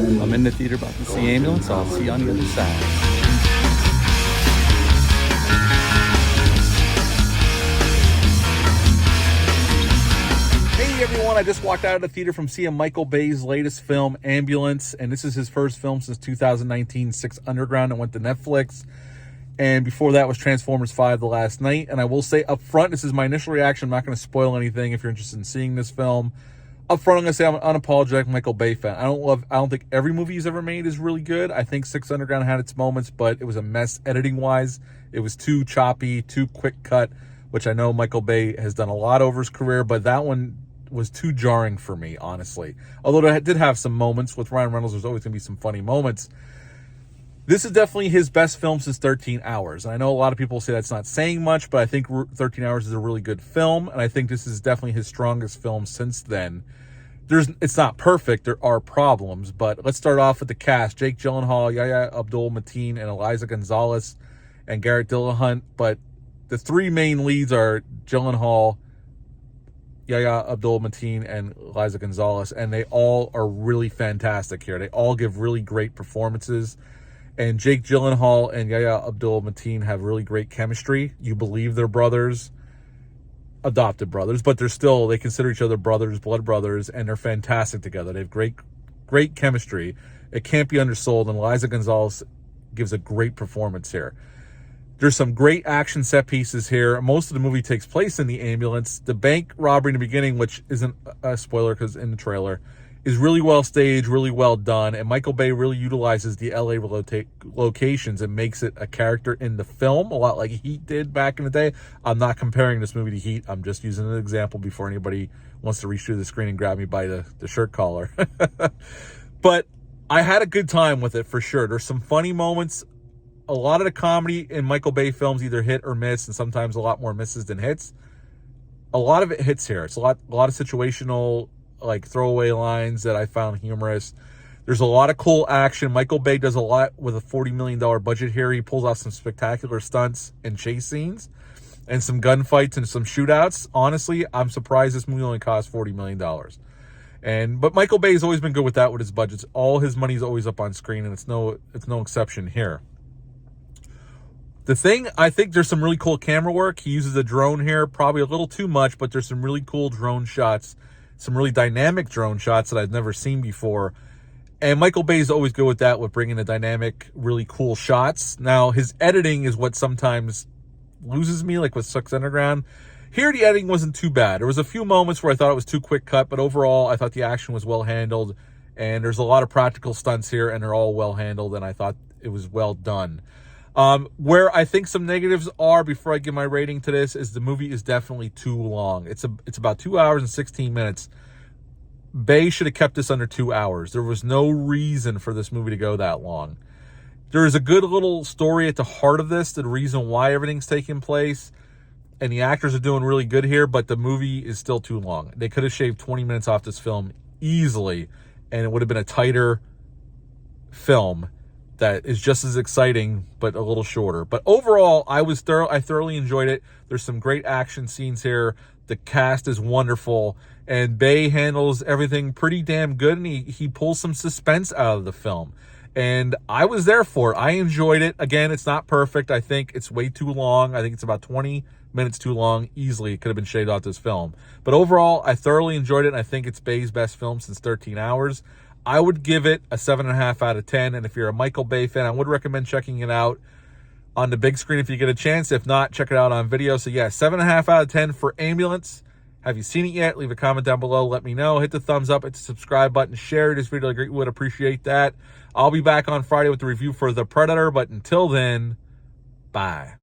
I'm in the theater about to see Ambulance. I'll see you on the other side. Hey everyone, I just walked out of the theater from seeing Michael Bay's latest film, Ambulance, and this is his first film since 2019, Six Underground. It went to Netflix, and before that was Transformers 5 The Last Night. And I will say up front, this is my initial reaction. I'm not going to spoil anything if you're interested in seeing this film. Up front, I'm going to say I'm an unapologetic Michael Bay fan. I don't think every movie he's ever made is really good. I think Six Underground had its moments, but it was a mess editing-wise. It was too choppy, too quick cut, which I know Michael Bay has done a lot over his career, but that one was too jarring for me, honestly. Although it did have some moments. With Ryan Reynolds, there's always going to be some funny moments. This is definitely his best film since 13 Hours. And I know a lot of people say that's not saying much, but I think 13 Hours is a really good film, and I think this is definitely his strongest film since then. It's not perfect. There are problems, but let's start off with the cast. Jake Gyllenhaal, Yahya Abdul-Mateen, and Eliza Gonzalez, and Garrett Dillahunt. But the three main leads are Gyllenhaal, Yahya Abdul-Mateen, and Eliza Gonzalez, and they all are really fantastic here. They all give really great performances, and Jake Gyllenhaal and Yahya Abdul-Mateen have really great chemistry. You believe they're brothers, adopted brothers, but they consider each other brothers, blood brothers, and they're fantastic together. They have great chemistry. It can't be undersold, and Eliza Gonzalez gives a great performance here. There's some great action set pieces here. Most of the movie takes place in the ambulance. The bank robbery in the beginning, which isn't a spoiler because in the trailer, is really well staged, really well done. And Michael Bay really utilizes the LA locations and makes it a character in the film, a lot like Heat did back in the day. I'm not comparing this movie to Heat. I'm just using an example before anybody wants to reach through the screen and grab me by the shirt collar. But I had a good time with it for sure. There's some funny moments. A lot of the comedy in Michael Bay films either hit or miss, and sometimes a lot more misses than hits. A lot of it hits here. It's a lot of situational, like throwaway lines that I found humorous. There's a lot of cool action. Michael Bay does a lot with a $40 million budget here. He pulls off some spectacular stunts and chase scenes and some gunfights and some shootouts. Honestly, I'm surprised this movie only cost $40 million. But Michael Bay has always been good with that with his budgets. All his money's always up on screen, and it's no exception here. I think there's some really cool camera work. He uses a drone here, probably a little too much, but there's some really cool drone shots, some really dynamic drone shots that I've never seen before. And Michael Bay is always good with that, with bringing the dynamic, really cool shots. Now, his editing is what sometimes loses me, like with Six Underground. Here, the editing wasn't too bad. There was a few moments where I thought it was too quick cut, but overall, I thought the action was well handled. And there's a lot of practical stunts here, and they're all well handled, and I thought it was well done. Where I think some negatives are, before I give my rating to this, is the movie is definitely too long. It's about 2 hours and 16 minutes. Bay should have kept this under 2 hours. There was no reason for this movie to go that long. There is a good little story at the heart of this, the reason why everything's taking place, and the actors are doing really good here, but the movie is still too long. They could have shaved 20 minutes off this film easily, and it would have been a tighter film that is just as exciting, but a little shorter. But overall, I thoroughly enjoyed it. There's some great action scenes here. The cast is wonderful, and Bay handles everything pretty damn good, and he pulls some suspense out of the film. And I was there for it. I enjoyed it. Again, it's not perfect. I think it's way too long. I think it's about 20 minutes too long. Easily, it could have been shaved off this film. But overall, I thoroughly enjoyed it, and I think it's Bay's best film since 13 Hours. I would give it a 7.5 out of 10, and if you're a Michael Bay fan, I would recommend checking it out on the big screen if you get a chance. If not, check it out on video. So yeah, 7.5 out of 10 for Ambulance. Have you seen it yet? Leave a comment down below. Let me know. Hit the thumbs up, hit the subscribe button, share this video. I would appreciate that. I'll be back on Friday with the review for The Predator, but until then, bye.